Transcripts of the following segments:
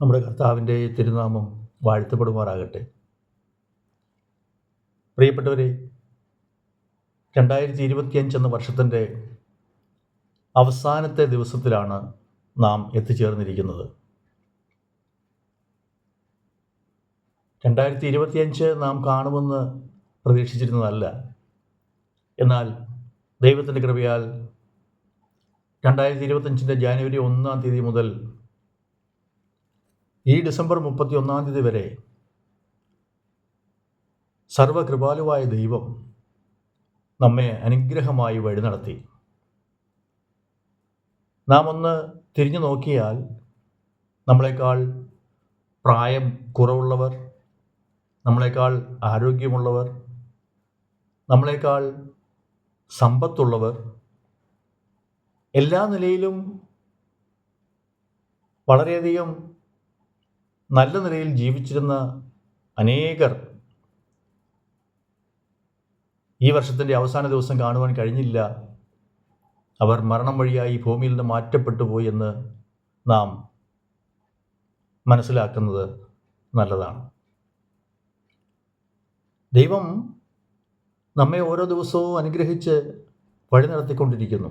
നമ്മുടെ കർത്താവിൻ്റെ തിരുനാമം വാഴ്ത്തപ്പെടുമാറാകട്ടെ. പ്രിയപ്പെട്ടവരെ, 2025 എന്ന വർഷത്തിൻ്റെ അവസാനത്തെ ദിവസത്തിലാണ് നാം എത്തിച്ചേർന്നിരിക്കുന്നത്. 2025 നാം കാണുമെന്ന് പ്രതീക്ഷിച്ചിരുന്നതല്ല. എന്നാൽ ദൈവത്തിൻ്റെ കൃപയാൽ 2025 ജാനുവരി 1 മുതൽ ഈ ഡിസംബർ 31 വരെ സർവകൃപാലുവായ ദൈവം നമ്മെ അനുഗ്രഹമായി വഴി നടത്തി. നാം ഒന്ന് തിരിഞ്ഞു നോക്കിയാൽ നമ്മളെക്കാൾ പ്രായം കുറവുള്ളവർ, നമ്മളെക്കാൾ ആരോഗ്യമുള്ളവർ, നമ്മളെക്കാൾ സമ്പത്തുള്ളവർ, എല്ലാ നിലയിലും വളരെയധികം നല്ല നിലയിൽ ജീവിച്ചിരുന്ന അനേകർ ഈ വർഷത്തിൻ്റെ അവസാന ദിവസം കാണുവാൻ കഴിഞ്ഞില്ല. അവർ മരണം വഴിയായി ഭൂമിയിൽ നിന്ന് മാറ്റപ്പെട്ടു പോയി എന്ന് നാം മനസ്സിലാക്കുന്നത് നല്ലതാണ്. ദൈവം നമ്മെ ഓരോ ദിവസവും അനുഗ്രഹിച്ച് വഴി നടത്തിക്കൊണ്ടിരിക്കുന്നു.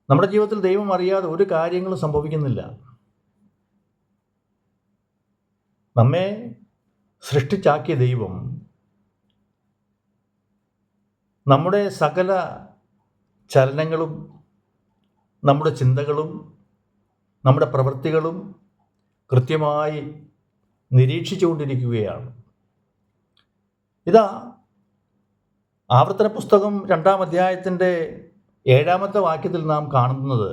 നമ്മുടെ ജീവിതത്തിൽ ദൈവം അറിയാതെ ഒരു കാര്യങ്ങളും സംഭവിക്കുന്നില്ല. നമ്മെ സൃഷ്ടിച്ചാക്കിയ ദൈവം നമ്മുടെ സകല ചലനങ്ങളും, നമ്മുടെ ചിന്തകളും, നമ്മുടെ പ്രവൃത്തികളും കൃത്യമായി നിരീക്ഷിച്ചുകൊണ്ടിരിക്കുകയാണ്. ഇതാ ആവർത്തന പുസ്തകം 2-ാം അധ്യായത്തിൻ്റെ 7-ാമത്തെ വാക്യത്തിൽ നാം കാണുന്നത്,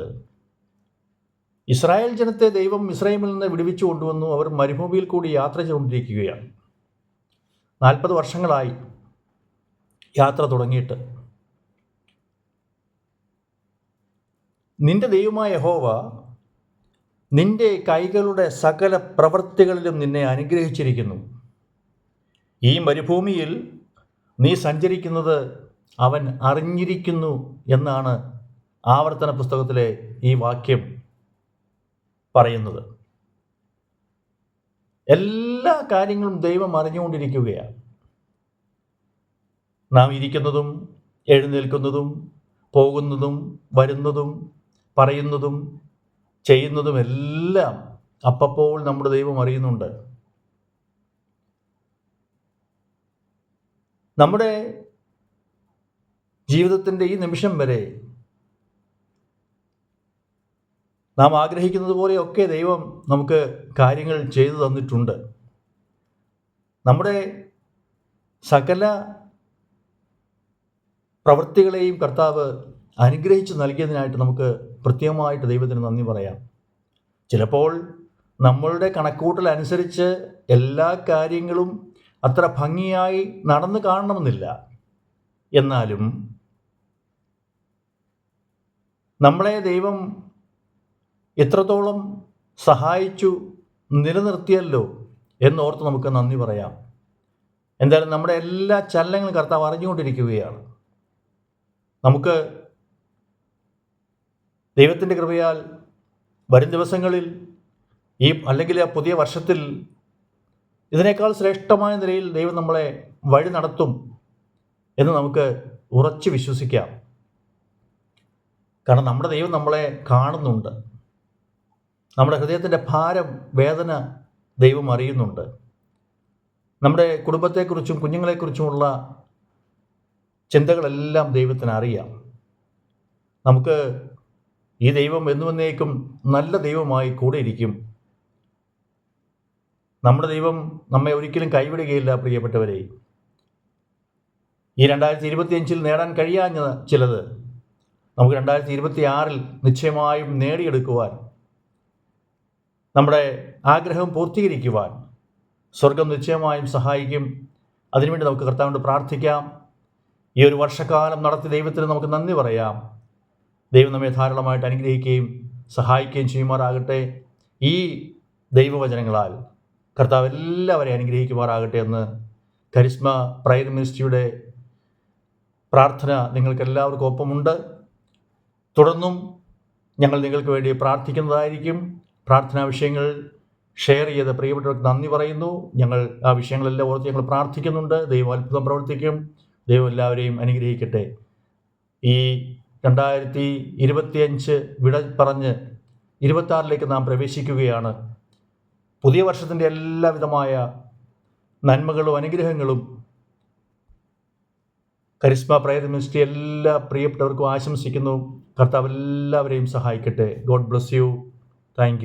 ഇസ്രായേൽ ജനത്തെ ദൈവം മിസ്രയീമിൽ നിന്ന് വിടുവിച്ചു കൊണ്ടുവന്നു. അവർ മരുഭൂമിയിൽ കൂടി യാത്ര ചെയ്തുകൊണ്ടിരിക്കുകയാണ്. 40 വർഷങ്ങളായി യാത്ര തുടങ്ങിയിട്ട്. നിന്റെ ദൈവമായ യഹോവ നിന്റെ കൈകളുടെ സകല പ്രവൃത്തികളിലും നിന്നെ അനുഗ്രഹിച്ചിരിക്കുന്നു. ഈ മരുഭൂമിയിൽ നീ സഞ്ചരിക്കുന്നത് അവൻ അറിഞ്ഞിരിക്കുന്നു എന്നാണ് ആവർത്തന പുസ്തകത്തിലെ ഈ വാക്യം പറയുന്നത്. എല്ലാ കാര്യങ്ങളും ദൈവം അറിഞ്ഞുകൊണ്ടിരിക്കുകയാണ്. നാം ഇരിക്കുന്നതും എഴുന്നേൽക്കുന്നതും പോകുന്നതും വരുന്നതും പറയുന്നതും ചെയ്യുന്നതും എല്ലാം അപ്പപ്പോൾ നമ്മുടെ ദൈവം അറിയുന്നുണ്ട്. നമ്മുടെ ജീവിതത്തിൻ്റെ ഈ നിമിഷം വരെ നാം ആഗ്രഹിക്കുന്നത് പോലെയൊക്കെ ദൈവം നമുക്ക് കാര്യങ്ങൾ ചെയ്തു തന്നിട്ടുണ്ട്. നമ്മുടെ സകല പ്രവൃത്തികളെയും കർത്താവ് അനുഗ്രഹിച്ച് നൽകിയതിനായിട്ട് നമുക്ക് പ്രത്യേകമായിട്ട് ദൈവത്തിന് നന്ദി പറയാം. ചിലപ്പോൾ നമ്മളുടെ കണക്കൂട്ടൽ അനുസരിച്ച് എല്ലാ കാര്യങ്ങളും അത്ര ഭംഗിയായി നടന്നു കാണണമെന്നില്ല. എന്നാലും നമ്മളെ ദൈവം എത്രത്തോളം സഹായിച്ചു നിലനിർത്തിയല്ലോ എന്നോർത്ത് നമുക്ക് നന്ദി പറയാം. എന്തായാലും നമ്മുടെ എല്ലാ ചലനങ്ങളും കർത്താവ് അറിഞ്ഞുകൊണ്ടിരിക്കുകയാണ്. നമുക്ക് ദൈവത്തിൻ്റെ കൃപയാൽ വരും ദിവസങ്ങളിൽ അല്ലെങ്കിൽ ആ പുതിയ വർഷത്തിൽ ഇതിനേക്കാൾ ശ്രേഷ്ഠമായ നിലയിൽ ദൈവം നമ്മളെ വഴി നടത്തും എന്ന് നമുക്ക് ഉറച്ചു വിശ്വസിക്കാം. കാരണം നമ്മുടെ ദൈവം നമ്മളെ കാണുന്നുണ്ട്. നമ്മുടെ ഹൃദയത്തിൻ്റെ ഭാരം, വേദന ദൈവം അറിയുന്നുണ്ട്. നമ്മുടെ കുടുംബത്തെക്കുറിച്ചും കുഞ്ഞുങ്ങളെക്കുറിച്ചുമുള്ള ചിന്തകളെല്ലാം ദൈവത്തിന് അറിയാം. നമുക്ക് ഈ ദൈവം എന്നുവന്നേക്കും നല്ല ദൈവമായി കൂടെ ഇരിക്കും. നമ്മുടെ ദൈവം നമ്മെ ഒരിക്കലും കൈവിടുകയില്ല. പ്രിയപ്പെട്ടവരെ, ഈ 2025 നേടാൻ കഴിയാഞ്ഞ ചിലത് നമുക്ക് 2026 നിശ്ചയമായും നേടിയെടുക്കുവാൻ, നമ്മുടെ ആഗ്രഹം പൂർത്തീകരിക്കുവാൻ സ്വർഗം നിശ്ചയമായും സഹായിക്കും. അതിനുവേണ്ടി നമുക്ക് കർത്താവിനോട് പ്രാർത്ഥിക്കാം. ഈ ഒരു വർഷക്കാലം നടത്തി ദൈവത്തിന് നമുക്ക് നന്ദി പറയാം. ദൈവം നമ്മെ ധാരാളമായിട്ട് അനുഗ്രഹിക്കുകയും സഹായിക്കുകയും ചെയ്യുമാറാകട്ടെ. ഈ ദൈവവചനങ്ങളാൽ കർത്താവ് എല്ലാവരെയും അനുഗ്രഹിക്കുമാറാകട്ടെ എന്ന് കരിസ്മ പ്രയർ മിനിസ്ട്രിയുടെ പ്രാർത്ഥന നിങ്ങൾക്കെല്ലാവർക്കും ഒപ്പമുണ്ട്. തുടർന്നും ഞങ്ങൾ നിങ്ങൾക്ക് വേണ്ടി പ്രാർത്ഥിക്കുന്നതായിരിക്കും. പ്രാർത്ഥനാ വിഷയങ്ങൾ ഷെയർ ചെയ്ത് പ്രിയപ്പെട്ടവർക്ക് നന്ദി പറയുന്നു. ഞങ്ങൾ ആ വിഷയങ്ങളെല്ലാം ഓർത്ത് ഞങ്ങൾ പ്രാർത്ഥിക്കുന്നുണ്ട്. ദൈവം അത്ഭുതം പ്രവർത്തിക്കും. ദൈവം എല്ലാവരെയും അനുഗ്രഹിക്കട്ടെ. ഈ 2025 വിട പറഞ്ഞ് 26 നാം പ്രവേശിക്കുകയാണ്. പുതിയ വർഷത്തിൻ്റെ എല്ലാവിധമായ നന്മകളും അനുഗ്രഹങ്ങളും കരിസ്മ പ്രയർ മിനിസ്ട്രി എല്ലാ പ്രിയപ്പെട്ടവർക്കും ആശംസിക്കുന്നു. കർത്താവ് എല്ലാവരെയും സഹായിക്കട്ടെ. God bless you. Thank you.